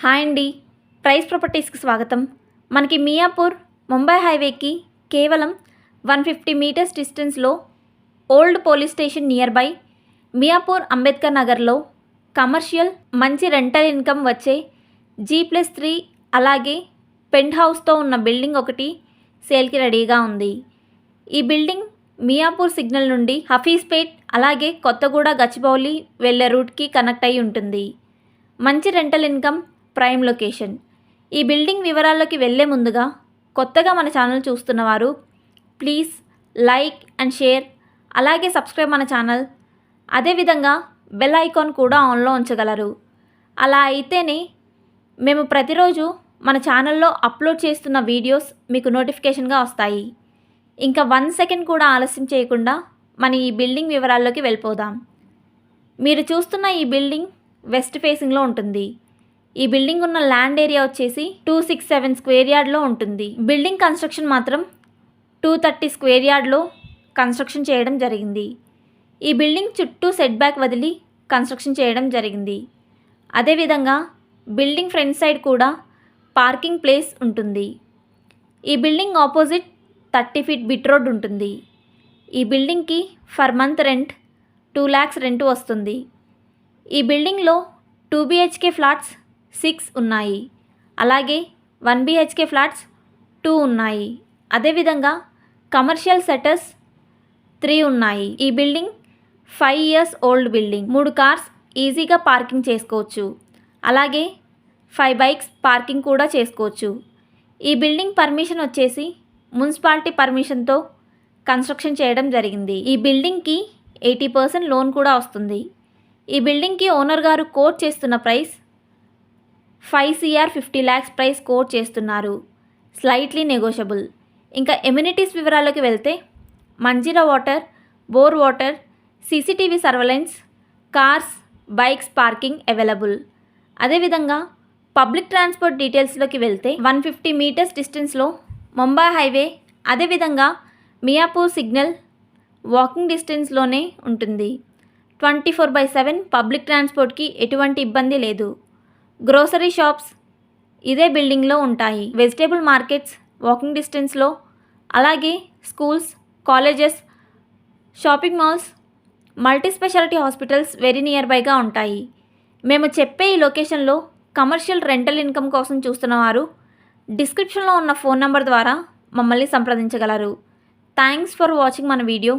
Hi అండి, price ప్రాపర్టీస్కి స్వాగతం. మనకి మియాపూర్ ముంబై హైవేకి కేవలం 150 మీటర్స్ డిస్టెన్స్లో old police station near by Miyapur Ambedkar నగర్లో కమర్షియల్ మంచి రెంటల్ ఇన్కమ్ వచ్చే G+3 అలాగే పెంట్ హౌస్తో ఉన్న బిల్డింగ్ ఒకటి సేల్కి రెడీగా ఉంది. ఈ బిల్డింగ్ మియాపూర్ సిగ్నల్ నుండి హఫీజ్పేట్ అలాగే కొత్తగూడ గచ్చిబౌలి వెళ్ళే రూట్కి కనెక్ట్ అయి ఉంటుంది. మంచి రెంటల్ ఇన్కమ్, ప్రైమ్ లొకేషన్. ఈ బిల్డింగ్ వివరాల్లోకి వెళ్ళే ముందుగా కొత్తగా మన ఛానల్ చూస్తున్నవారు ప్లీజ్ లైక్ అండ్ షేర్ అలాగే సబ్స్క్రైబ్ మన ఛానల్. అదేవిధంగా బెల్ ఐకాన్ కూడా ఆన్లో ఉంచగలరు. అలా అయితేనే మేము ప్రతిరోజు మన ఛానల్లో అప్లోడ్ చేస్తున్న వీడియోస్ మీకు నోటిఫికేషన్గా వస్తాయి. ఇంకా 1 సెకండ్ కూడా ఆలస్యం చేయకుండా మన ఈ బిల్డింగ్ వివరాల్లోకి వెళ్ళిపోదాం. మీరు చూస్తున్న ఈ బిల్డింగ్ వెస్ట్ ఫేసింగ్లో ఉంటుంది. ఈ బిల్డింగ్ ఉన్న ల్యాండ్ ఏరియా వచ్చేసి 267 స్క్వేర్ యార్డ్లో ఉంటుంది. బిల్డింగ్ కన్స్ట్రక్షన్ మాత్రం 230 స్క్వేర్ యార్డ్లో కన్స్ట్రక్షన్ చేయడం జరిగింది. ఈ బిల్డింగ్ చుట్టూ సెట్ బ్యాక్ వదిలి కన్స్ట్రక్షన్ చేయడం జరిగింది. అదేవిధంగా బిల్డింగ్ ఫ్రంట్ సైడ్ కూడా పార్కింగ్ ప్లేస్ ఉంటుంది. ఈ building opposite 30 feet bit road ఉంటుంది. ఈ బిల్డింగ్కి for month rent 2 lakhs rent వస్తుంది. ఈ బిల్డింగ్లో 2 BHK ఫ్లాట్స్ 6 ఉన్నాయి. అలాగే 1 BHK ఫ్లాట్స్ 2 ఉన్నాయి. అదేవిధంగా కమర్షియల్ సెటర్స్ 3 ఉన్నాయి. ఈ building 5 years old building. 3 cars ఈజీగా పార్కింగ్ చేసుకోవచ్చు. అలాగే 5 bikes పార్కింగ్ కూడా చేసుకోవచ్చు. ఈ బిల్డింగ్ పర్మిషన్ వచ్చేసి మున్సిపాలిటీ పర్మిషన్తో కన్స్ట్రక్షన్ చేయడం జరిగింది. ఈ బిల్డింగ్కి 80% లోన్ కూడా వస్తుంది. ఈ బిల్డింగ్కి ఓనర్ గారు కోట్ చేస్తున్న price 5 crore 50 lakhs price quote చేస్తున్నారు. Slightly negotiable. ఇంకా ఎమ్యూనిటీస్ వివరాల్లోకి వెళ్తే Manjira water, bore water, CCTV surveillance, cars, bikes parking available. అదేవిధంగా పబ్లిక్ ట్రాన్స్పోర్ట్ డీటెయిల్స్లోకి వెళ్తే 150 మీటర్స్ డిస్టెన్స్లో ముంబై హైవే, అదేవిధంగా మియాపూర్ సిగ్నల్ వాకింగ్ డిస్టెన్స్లోనే ఉంటుంది. 24/7 పబ్లిక్ ట్రాన్స్పోర్ట్కి ఎటువంటి ఇబ్బంది లేదు. గ్రోసరీ షాప్స్ ఇదే బిల్డింగ్లో ఉంటాయి. వెజిటేబుల్ మార్కెట్స్ వాకింగ్ డిస్టెన్స్లో, అలాగే schools, colleges, shopping malls, multi speciality hospitals very near బైగా ఉంటాయి. మేము చెప్పే ఈ లొకేషన్లో కమర్షియల్ రెంటల్ ఇన్కమ్ కోసం చూస్తున్నవారు డిస్క్రిప్షన్లో ఉన్న ఫోన్ నెంబర్ ద్వారా మమ్మల్ని సంప్రదించగలరు. థ్యాంక్స్ ఫర్ వాచింగ్ మన వీడియో.